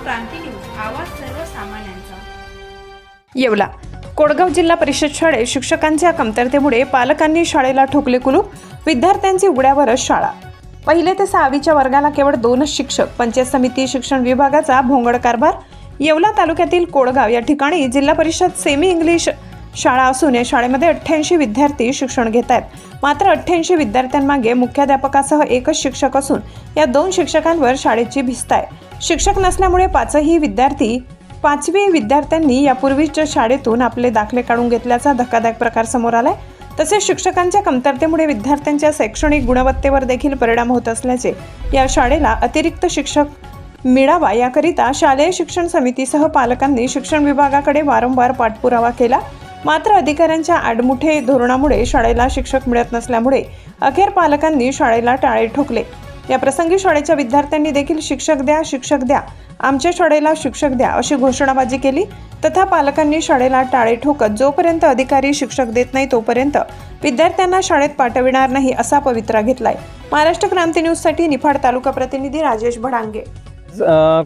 क्रांती news, आवाज सर्वसामान्यांचा। येवला कोडगाव जिल्हा परिषद शाळेत शिक्षकांच्या कमतरतेमुळे पालकांनी शाळेला ठोकले कुलूप। विद्यार्थ्यांची उघड्यावरच शाळा। पहिले ते 6वीच्या वर्गाला केवळ 2च शिक्षक। पंचायत समिती शिक्षण विभागाचा भोंगड कारभार। येवला तालुक्यातील कोडगाव या ठिकाणी जिल्हा परिषद सेमी इंग्लिश शाळा असून या शाळेमध्ये 88 विद्यार्थी शिक्षण घेत आहेत। मात्र 88 विद्यार्थ्यांमागे मुख्याध्यापकासह एकच शिक्षक असून या 2 शिक्षकांवर शाळेची भिस्त आहे। शिक्षक नसल्यामुळे 5वी विद्यार्थ्यांनी यापूर्वीच्या शाळेतून आपले दाखले काढून घेतल्याचा धक्कादायक प्रकार समोर आलाय। तसेच शिक्षकांच्या कमतरतेमुळे विद्यार्थ्यांच्या शैक्षणिक गुणवत्तेवर देखील परिणाम होत असल्याचे या शाळेला अतिरिक्त शिक्षक मिळावा याकरिता शालेय शिक्षण समितीसह पालकांनी शिक्षण विभागाकडे वारंवार पाठपुरावा केला। मात्र अधिकाऱ्यांच्या आडमुठे धोरणामुळे शाळेला शिक्षक मिळत नसल्यामुळे अखेर पालकांनी शाळेला टाळे ठोकले। या प्रसंगी शाळेच्या विद्यार्थ्यांनी देखील शिक्षक द्या, आमच्या शाळेला शिक्षक द्या अशी घोषणाबाजी केली। तथा पालकांनी शाळेला टाळे ठोकत जोपर्यंत अधिकारी शिक्षक देत नाही तोपर्यंत विद्यार्थ्यांना शाळेत पाठविणार नाही असा पवित्रा घेतलाय। महाराष्ट्र क्रांती न्यूज साठी निफाड तालुका प्रतिनिधी राजेश भडांगे।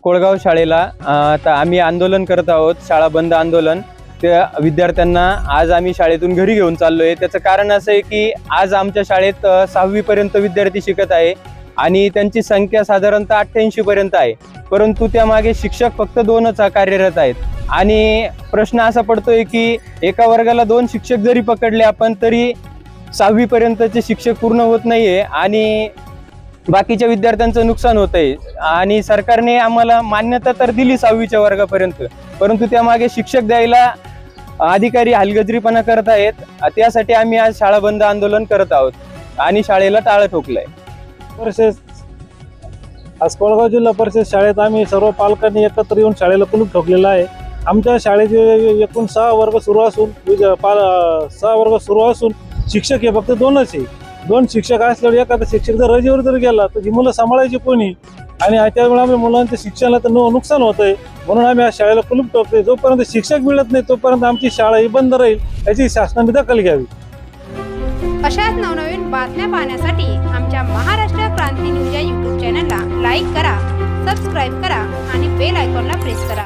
कोळगाव शाळेला आता आम्ही आंदोलन करत आहोत, शाळा बंद आंदोलन। त्या विद्यार्थ्यांना आज आम्ही शाळेतून घरी घेऊन चाललोय। त्याचं कारण असं आहे की आज आमच्या शाळेत 6वी पर्यंत विद्यार्थी शिकत आहे आणि त्यांची संख्या साधारणतः 88 पर्यंत आहे, परंतु त्यामागे शिक्षक फक्त 2च कार्यरत आहेत। आणि प्रश्न असा पडतोय की एका वर्गाला 2 शिक्षक जरी पकडले आपण तरी 6वी पर्यंतचे शिक्षक पूर्ण होत नाहीये आणि बाकीच्या विद्यार्थ्यांचं नुकसान होत आहे। आणि सरकारने आम्हाला मान्यता तर दिली 6वीच्या वर्गापर्यंत, परंतु त्यामागे शिक्षक द्यायला अधिकारी हलगर्जीपणा करत आहेत। त्यासाठी आम्ही आज शाळा बंद आंदोलन करत आहोत आणि शाळेला टाळं ठोकलंय। आज कोळगाव जिल्हा परिषद शाळेत आम्ही सर्व पालकांनी एकत्र येऊन शाळेला कुलूप ठोकलेला आहे। आमच्या शाळेचे एकूण 6 वर्ग सुरू असून शिक्षक हे फक्त 2च आहे। 2 शिक्षक असल्यावर एखादा शिक्षक जर रजेवर जर गेला तर ही मुलं सांभाळायची कोणी, आणि त्यामुळे आम्ही मुलांच्या शिक्षणाला तर नुकसान होत आहे। म्हणून आम्ही आज शाळेला कुलूप ठोकले। जोपर्यंत शिक्षक मिळत नाही तोपर्यंत आमची शाळा ही बंद राहील, याची शासनाने दखल घ्यावी। अशाच नवनवीन बातम्या पाहण्यासाठी आमच्या महाराष्ट्र क्रांती न्यूज या YouTube चॅनलला लाईक करा, सबस्क्राईब करा आणि बेल आयकॉनला प्रेस करा।